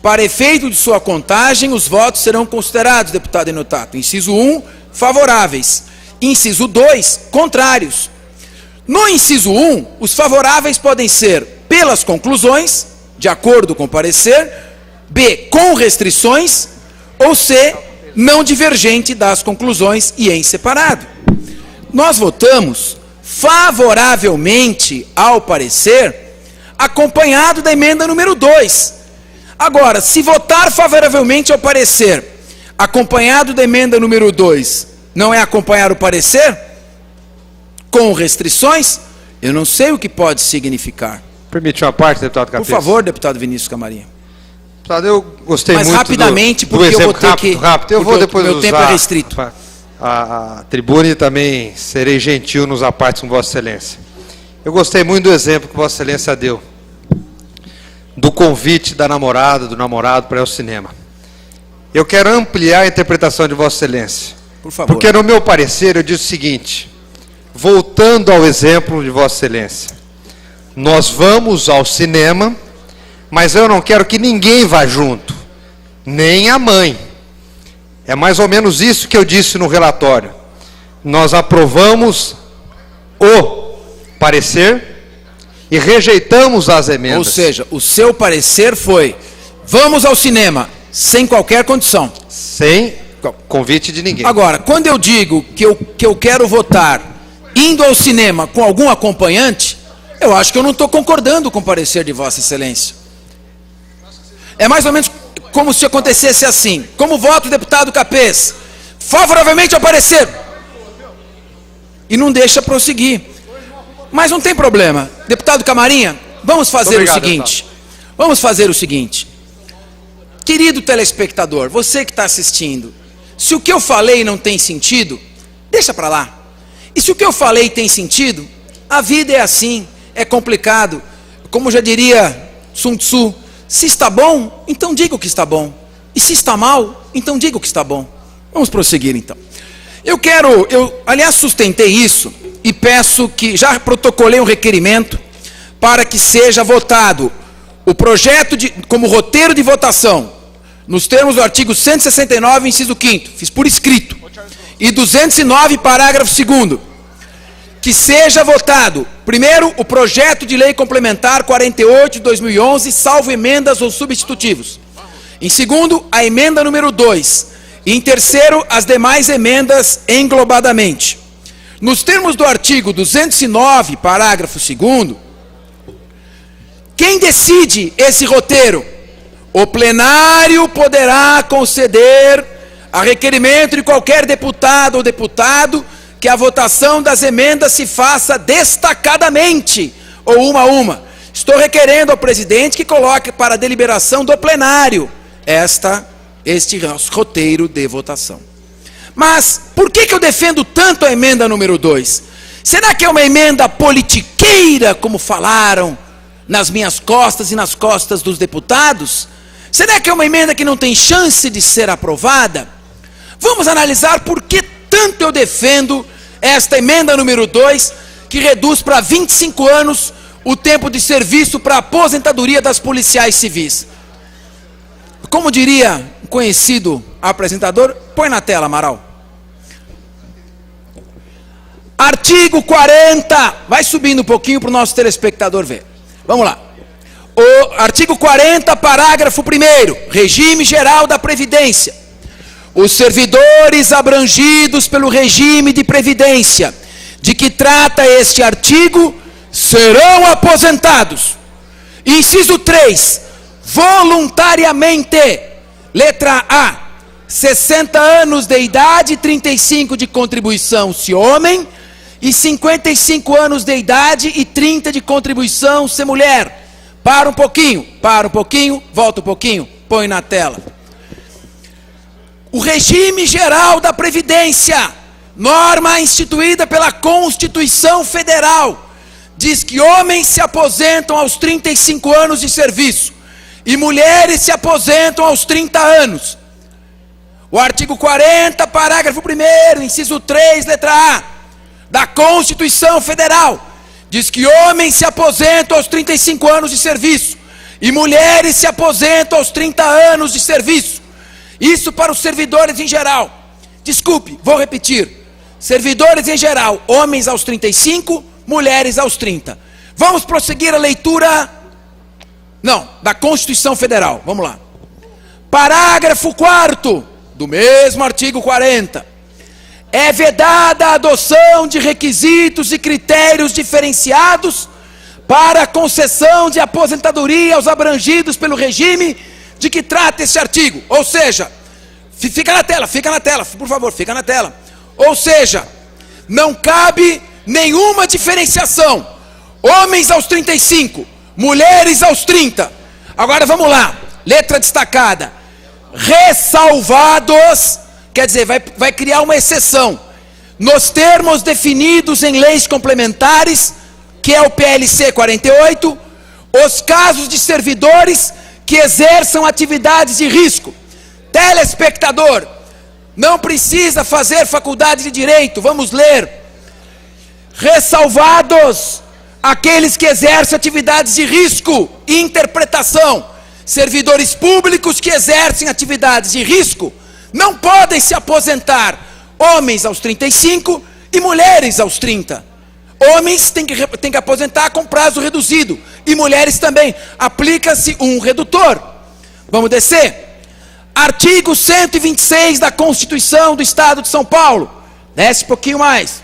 Para efeito de sua contagem, os votos serão considerados, deputado Enotato: inciso 1, favoráveis; inciso 2, contrários. No inciso 1, os favoráveis podem ser pelas conclusões, de acordo com o parecer; B, com restrições; ou C, não divergente das conclusões e em separado. Nós votamos favoravelmente ao parecer, acompanhado da emenda número 2. Agora, se votar favoravelmente ao parecer, acompanhado da emenda número 2, não é acompanhar o parecer com restrições, eu não sei o que pode significar. Permite uma parte, deputado Capês? Por favor, deputado Vinícius Camarinha. Deputado, eu gostei Mas muito rapidamente, do porque eu vou exemplo ter rápido. Eu porque vou depois meu usar tempo é restrito. a tribuna e também serei gentil nos apartes com Vossa Excelência. Eu gostei muito do exemplo que Vossa Excelência deu, do convite da namorada, do namorado para ir ao cinema. Eu quero ampliar a interpretação de Vossa Excelência. Por favor. Porque no meu parecer eu disse o seguinte, voltando ao exemplo de Vossa Excelência: nós vamos ao cinema, mas eu não quero que ninguém vá junto, nem a mãe. É mais ou menos isso que eu disse no relatório. Nós aprovamos o parecer e rejeitamos as emendas. Ou seja, o seu parecer foi: vamos ao cinema, sem qualquer condição. Sem convite de ninguém. Agora, quando eu digo que eu quero votar indo ao cinema com algum acompanhante, eu acho que eu não estou concordando com o parecer de Vossa Excelência. É mais ou menos como se acontecesse assim: como voto o deputado Capês favoravelmente ao parecer, e não deixa prosseguir. Mas não tem problema. Deputado Camarinha, vamos fazer o seguinte. Vamos fazer o seguinte. Querido telespectador, você que está assistindo, se o que eu falei não tem sentido, deixa para lá. E se o que eu falei tem sentido, a vida é assim, é complicado. Como já diria Sun Tzu, se está bom, então diga o que está bom. E se está mal, então diga o que está bom. Vamos prosseguir então. Eu aliás, sustentei isso e peço que, já protocolei um requerimento para que seja votado o projeto como roteiro de votação, nos termos do artigo 169, inciso 5º, fiz por escrito, e 209, parágrafo 2º, que seja votado, primeiro, o projeto de lei complementar 48 de 2011, salvo emendas ou substitutivos. Em segundo, a emenda número 2. E em terceiro, as demais emendas englobadamente. Nos termos do artigo 209, parágrafo 2º, quem decide esse roteiro? O plenário poderá conceder a requerimento de qualquer deputado ou deputado que a votação das emendas se faça destacadamente, ou uma a uma. Estou requerendo ao presidente que coloque para a deliberação do plenário este roteiro de votação. Mas por que eu defendo tanto a emenda número 2? Será que é uma emenda politiqueira, como falaram nas minhas costas e nas costas dos deputados? Será que é uma emenda que não tem chance de ser aprovada? Vamos analisar por que tanto eu defendo esta emenda número 2, que reduz para 25 anos o tempo de serviço para aposentadoria das policiais civis. Como diria um conhecido apresentador, põe na tela, Amaral. Artigo 40, vai subindo um pouquinho para o nosso telespectador ver. Vamos lá. O artigo 40, parágrafo 1º, regime geral da Previdência. Os servidores abrangidos pelo regime de Previdência, de que trata este artigo, serão aposentados. Inciso 3, voluntariamente. Letra A, 60 anos de idade e 35 de contribuição se homem, e 55 anos de idade e 30 de contribuição se mulher. Para um pouquinho, volta um pouquinho, põe na tela. O regime geral da Previdência, norma instituída pela Constituição Federal, diz que homens se aposentam aos 35 anos de serviço e mulheres se aposentam aos 30 anos. O artigo 40, parágrafo 1º, inciso 3, letra A, da Constituição Federal, diz que homens se aposentam aos 35 anos de serviço e mulheres se aposentam aos 30 anos de serviço. Isso para os servidores em geral. Desculpe, vou repetir. Servidores em geral, homens aos 35, mulheres aos 30. Vamos prosseguir a leitura, da Constituição Federal. Vamos lá. Parágrafo 4º do mesmo artigo 40. É vedada a adoção de requisitos e critérios diferenciados para a concessão de aposentadoria aos abrangidos pelo regime de que trata este artigo. Ou seja, fica na tela, por favor, fica na tela. Ou seja, não cabe nenhuma diferenciação. Homens aos 35, mulheres aos 30. Agora vamos lá, letra destacada. Ressalvados, quer dizer, vai criar uma exceção. Nos termos definidos em leis complementares, que é o PLC 48, os casos de servidores que exerçam atividades de risco. Telespectador, não precisa fazer faculdade de direito, vamos ler. Ressalvados aqueles que exercem atividades de risco. Interpretação: servidores públicos que exercem atividades de risco não podem se aposentar, homens aos 35 e mulheres aos 30. Homens têm que aposentar com prazo reduzido, e mulheres também. Aplica-se um redutor. Vamos descer. Artigo 126 da Constituição do Estado de São Paulo. Desce um pouquinho mais.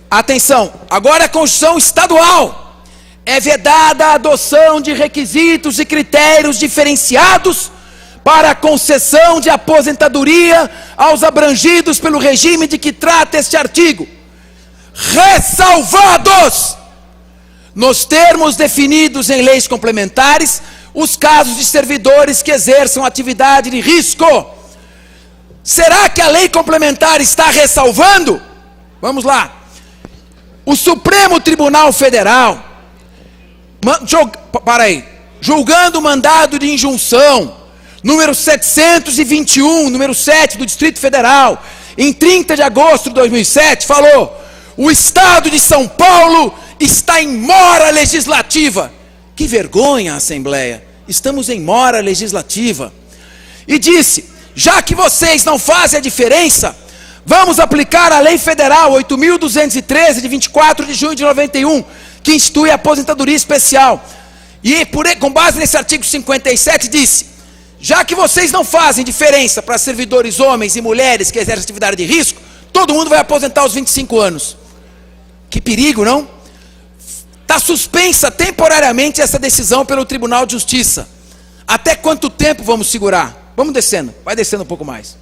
Atenção, agora a Constituição Estadual. É vedada a adoção de requisitos e critérios diferenciados para a concessão de aposentadoria aos abrangidos pelo regime de que trata este artigo. Ressalvados, nos termos definidos em leis complementares, os casos de servidores que exerçam atividade de risco. Será que a lei complementar está ressalvando? Vamos lá. O Supremo Tribunal Federal, julgando o mandado de injunção número 721, número 7 do Distrito Federal, em 30 de agosto de 2007, falou: o Estado de São Paulo está em mora legislativa. Que vergonha, Assembleia, estamos em mora legislativa. E disse: já que vocês não fazem a diferença, vamos aplicar a Lei Federal 8.213, de 24 de junho de 91, que institui a aposentadoria especial. E com base nesse artigo 57 disse: já que vocês não fazem diferença para servidores homens e mulheres que exercem atividade de risco, todo mundo vai aposentar aos 25 anos. Que perigo, não? Está suspensa temporariamente essa decisão pelo Tribunal de Justiça. Até quanto tempo vamos segurar? Vamos descendo, vai descendo um pouco mais.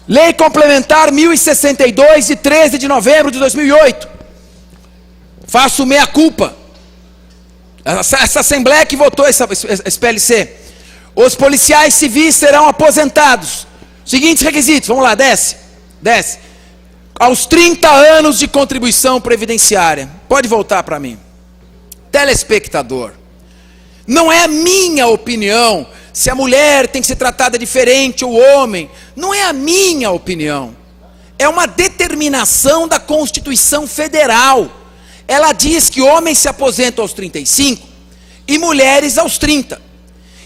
Lei Complementar 1062, de 13 de novembro de 2008. Faço meia culpa. Essa Assembleia que votou esse PLC. Os policiais civis serão aposentados. Seguintes requisitos, vamos lá, desce. Aos 30 anos de contribuição previdenciária. Pode voltar para mim. Telespectador, Não é a minha opinião se a mulher tem que ser tratada diferente ou o homem. Não é a minha opinião. É uma determinação da Constituição Federal. Ela diz que homens se aposentam aos 35 e mulheres aos 30.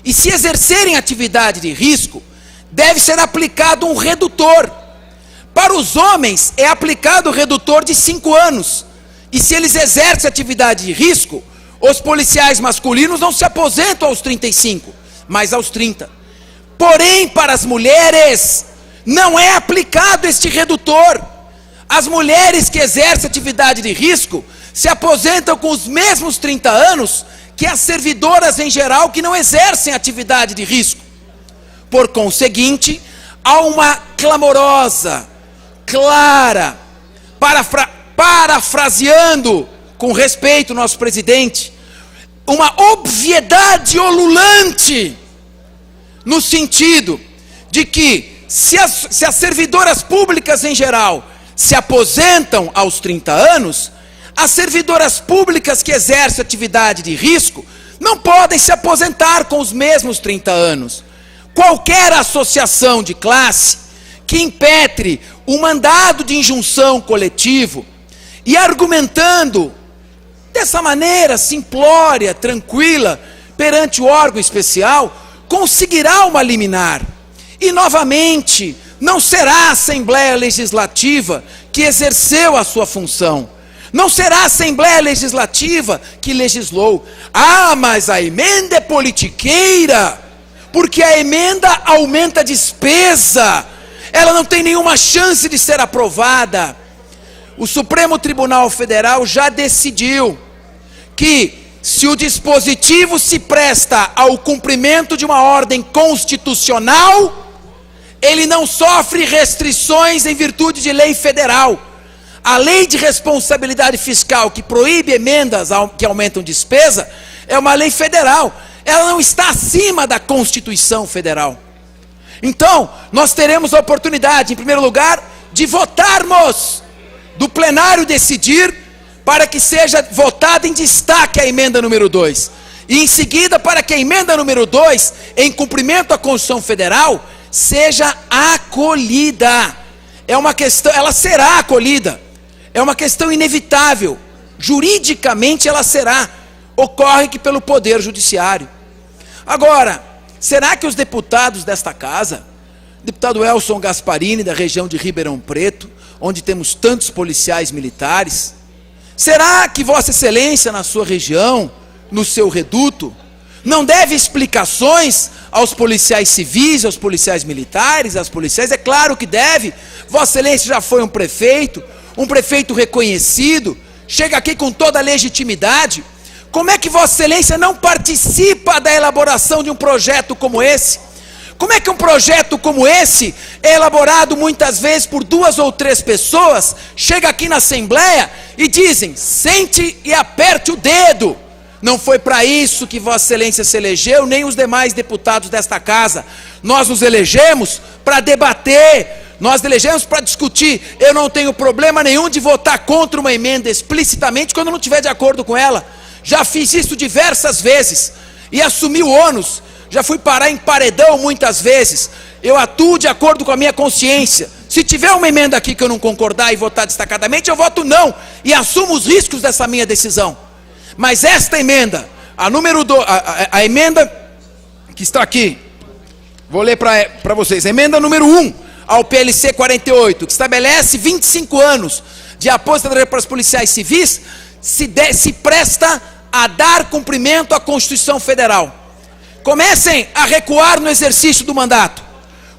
E se exercerem atividade de risco, deve ser aplicado um redutor. Para os homens é aplicado o redutor de 5 anos. E se eles exercem atividade de risco, os policiais masculinos não se aposentam aos 35, mas aos 30. Porém, para as mulheres, não é aplicado este redutor. As mulheres que exercem atividade de risco se aposentam com os mesmos 30 anos que as servidoras em geral que não exercem atividade de risco. Por conseguinte, há uma clamorosa, clara, parafraseando com respeito ao nosso presidente, uma obviedade ululante, no sentido de que se as servidoras públicas em geral se aposentam aos 30 anos, as servidoras públicas que exercem atividade de risco não podem se aposentar com os mesmos 30 anos. Qualquer associação de classe que impetre o mandado de injunção coletivo e argumentando dessa maneira simplória, tranquila, perante o órgão especial, conseguirá uma liminar. E novamente, não será a Assembleia Legislativa que exerceu a sua função. Não será a Assembleia Legislativa que legislou. Ah, mas a emenda é politiqueira, porque a emenda aumenta a despesa. Ela não tem nenhuma chance de ser aprovada. O Supremo Tribunal Federal já decidiu que, se o dispositivo se presta ao cumprimento de uma ordem constitucional, ele não sofre restrições em virtude de lei federal. A lei de responsabilidade fiscal, que proíbe emendas que aumentam despesa, é uma lei federal. Ela não está acima da Constituição Federal. Então, nós teremos a oportunidade, em primeiro lugar, de votarmos, do plenário decidir, para que seja votada em destaque a emenda número 2. E em seguida, para que a emenda número 2, em cumprimento à Constituição Federal, seja acolhida. É uma questão, ela será acolhida. É uma questão inevitável. Juridicamente ela será. Ocorre que pelo Poder Judiciário. Agora, será que os deputados desta casa, deputado Elson Gasparini, da região de Ribeirão Preto, onde temos tantos policiais militares, será que Vossa Excelência, na sua região, no seu reduto, não deve explicações aos policiais civis, aos policiais militares, às policiais? É claro que deve. Vossa Excelência já foi um prefeito reconhecido, chega aqui com toda a legitimidade. Como é que Vossa Excelência não participa da elaboração de um projeto como esse? Como é que um projeto como esse é elaborado muitas vezes por 2 ou 3 pessoas, chega aqui na Assembleia e dizem, sente e aperte o dedo. Não foi para isso que Vossa Excelência se elegeu, nem os demais deputados desta casa. Nós nos elegemos para debater, nós elegemos para discutir. Eu não tenho problema nenhum de votar contra uma emenda explicitamente quando não estiver de acordo com ela. Já fiz isso diversas vezes e assumi o ônus. Já fui parar em paredão muitas vezes. Eu atuo de acordo com a minha consciência. Se tiver uma emenda aqui que eu não concordar e votar destacadamente, eu voto não e assumo os riscos dessa minha decisão. Mas esta emenda, a emenda que está aqui, vou ler para vocês, a emenda número 1 ao PLC 48, que estabelece 25 anos de aposentadoria para os policiais civis, se presta a dar cumprimento à Constituição Federal. Comecem a recuar no exercício do mandato.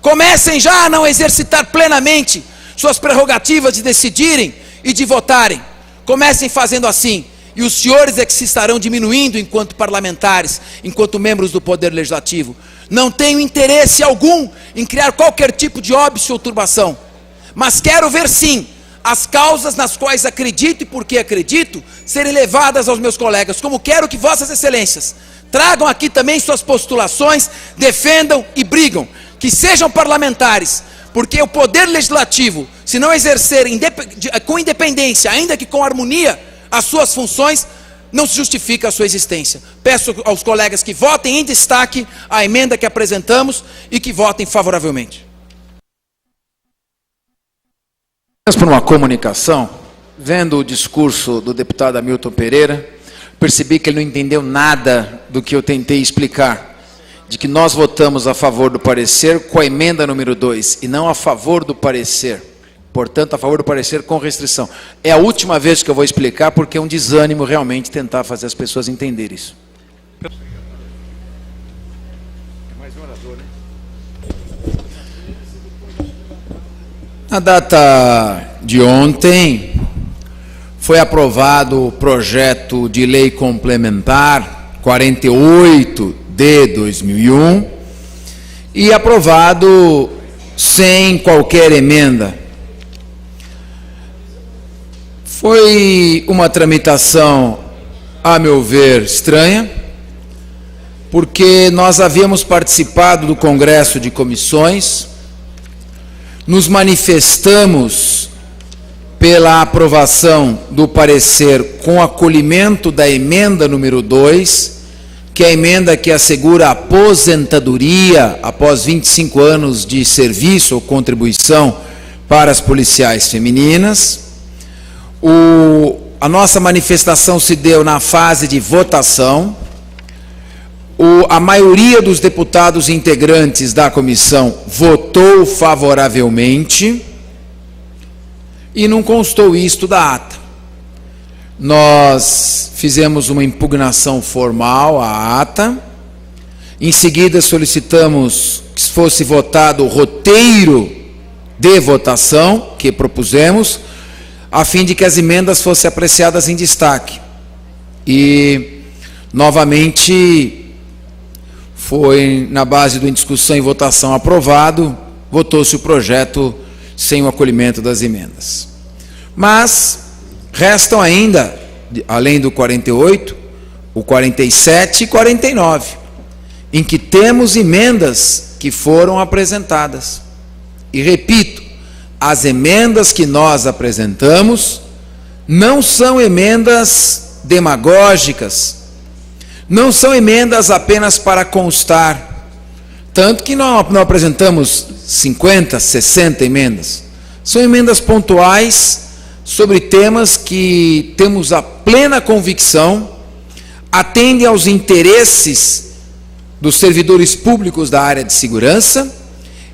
Comecem já a não exercitar plenamente suas prerrogativas de decidirem e de votarem. Comecem fazendo assim. E os senhores é que se estarão diminuindo enquanto parlamentares, enquanto membros do Poder Legislativo. Não tenho interesse algum em criar qualquer tipo de óbice ou turbação. Mas quero ver sim as causas nas quais acredito e porque acredito serem levadas aos meus colegas. Como quero que Vossas Excelências tragam aqui também suas postulações, defendam e brigam. Que sejam parlamentares, porque o Poder Legislativo, se não exercer com independência, ainda que com harmonia, as suas funções, não se justifica a sua existência. Peço aos colegas que votem em destaque a emenda que apresentamos e que votem favoravelmente. Por uma comunicação, vendo o discurso do deputado Hamilton Pereira, percebi que ele não entendeu nada do que eu tentei explicar, de que nós votamos a favor do parecer com a emenda número 2 e não a favor do parecer. Portanto, a favor do parecer com restrição. É a última vez que eu vou explicar, porque é um desânimo realmente tentar fazer as pessoas entenderem isso. Na data de ontem, foi aprovado o projeto de lei complementar 48 de 2001 e aprovado sem qualquer emenda. Foi uma tramitação, a meu ver, estranha, porque nós havíamos participado do Congresso de Comissões, nos manifestamos pela aprovação do parecer com acolhimento da emenda número 2, que é a emenda que assegura a aposentadoria após 25 anos de serviço ou contribuição para as policiais femininas. A nossa manifestação se deu na fase de votação. A maioria dos deputados integrantes da comissão votou favoravelmente e não constou isto da ata. Nós fizemos uma impugnação formal à ata, em seguida solicitamos que fosse votado o roteiro de votação que propusemos, a fim de que as emendas fossem apreciadas em destaque. E, novamente, foi na base de discussão e votação aprovado, votou-se o projeto sem o acolhimento das emendas. Mas restam ainda, além do 48, o 47 e 49, em que temos emendas que foram apresentadas. E repito, as emendas que nós apresentamos não são emendas demagógicas, não são emendas apenas para constar, tanto que não apresentamos 50, 60 emendas. São emendas pontuais sobre temas que temos a plena convicção, atendem aos interesses dos servidores públicos da área de segurança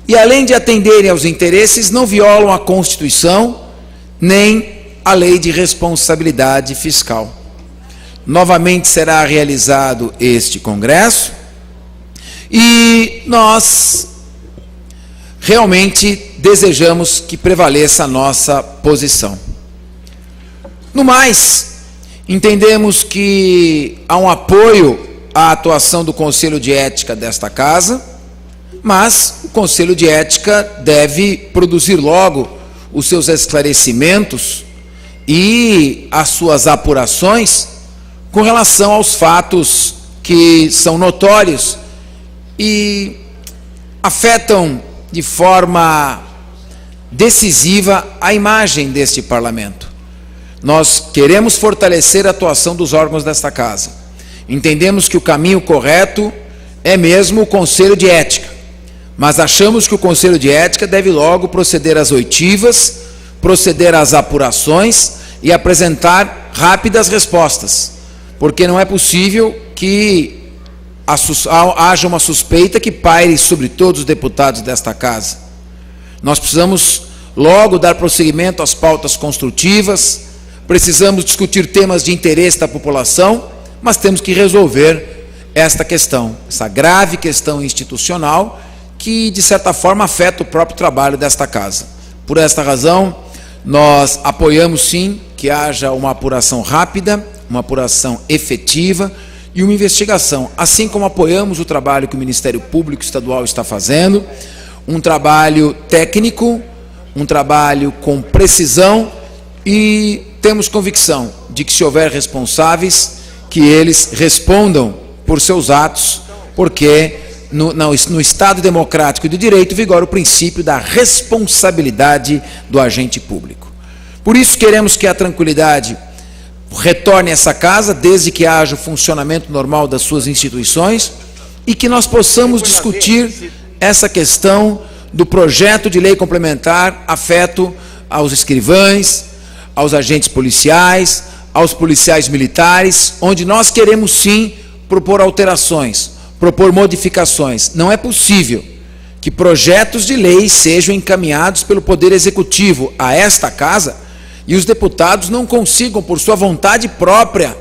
e, além de atenderem aos interesses, não violam a Constituição nem a Lei de Responsabilidade Fiscal. Novamente será realizado este congresso e nós realmente desejamos que prevaleça a nossa posição. No mais, entendemos que há um apoio à atuação do Conselho de Ética desta casa, mas o Conselho de Ética deve produzir logo os seus esclarecimentos e as suas apurações com relação aos fatos que são notórios e afetam de forma decisiva a imagem deste parlamento. Nós queremos fortalecer a atuação dos órgãos desta casa. Entendemos que o caminho correto é mesmo o Conselho de Ética, mas achamos que o Conselho de Ética deve logo proceder às oitivas, proceder às apurações e apresentar rápidas respostas, porque não é possível que haja uma suspeita que paire sobre todos os deputados desta casa. Nós precisamos logo dar prosseguimento às pautas construtivas, precisamos discutir temas de interesse da população, mas temos que resolver esta questão, essa grave questão institucional que, de certa forma, afeta o próprio trabalho desta casa. Por esta razão, nós apoiamos sim que haja uma apuração rápida, uma apuração efetiva e uma investigação, assim como apoiamos o trabalho que o Ministério Público Estadual está fazendo, um trabalho técnico, um trabalho com precisão, e temos convicção de que, se houver responsáveis, que eles respondam por seus atos, porque no Estado democrático e do direito vigora o princípio da responsabilidade do agente público. Por isso queremos que a tranquilidade retorne a essa casa, desde que haja o funcionamento normal das suas instituições, e que nós possamos discutir essa questão do projeto de lei complementar afeto aos escrivães, aos agentes policiais, aos policiais militares, onde nós queremos sim propor alterações, propor modificações. Não é possível que projetos de lei sejam encaminhados pelo Poder Executivo a esta casa e os deputados não consigam, por sua vontade própria,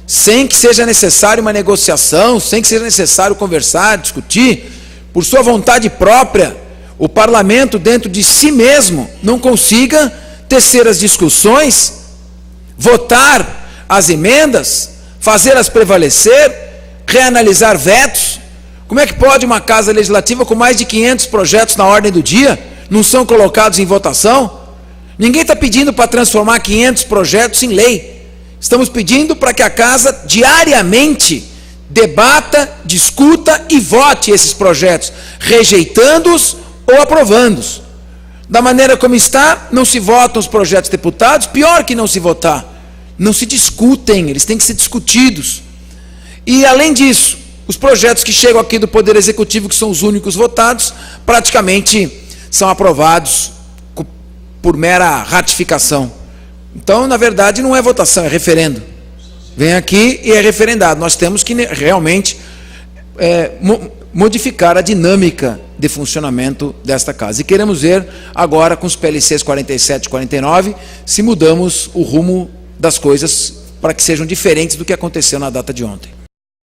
sem que seja necessário uma negociação, sem que seja necessário conversar, discutir, por sua vontade própria, o parlamento dentro de si mesmo não consiga tecer as discussões, votar as emendas, fazê-las prevalecer, reanalisar vetos. Como é que pode uma casa legislativa com mais de 500 projetos na ordem do dia não são colocados em votação? Ninguém está pedindo para transformar 500 projetos em lei. Estamos pedindo para que a casa diariamente debata, discuta e vote esses projetos, rejeitando-os ou aprovando-os. Da maneira como está, não se votam os projetos deputados, pior que não se votar, não se discutem, eles têm que ser discutidos. E além disso, os projetos que chegam aqui do Poder Executivo, que são os únicos votados, praticamente são aprovados por mera ratificação. Então, na verdade, não é votação, é referendo. Vem aqui e é referendado. Nós temos que realmente modificar a dinâmica de funcionamento desta casa. E queremos ver agora, com os PLCs 47 e 49, se mudamos o rumo das coisas para que sejam diferentes do que aconteceu na data de ontem.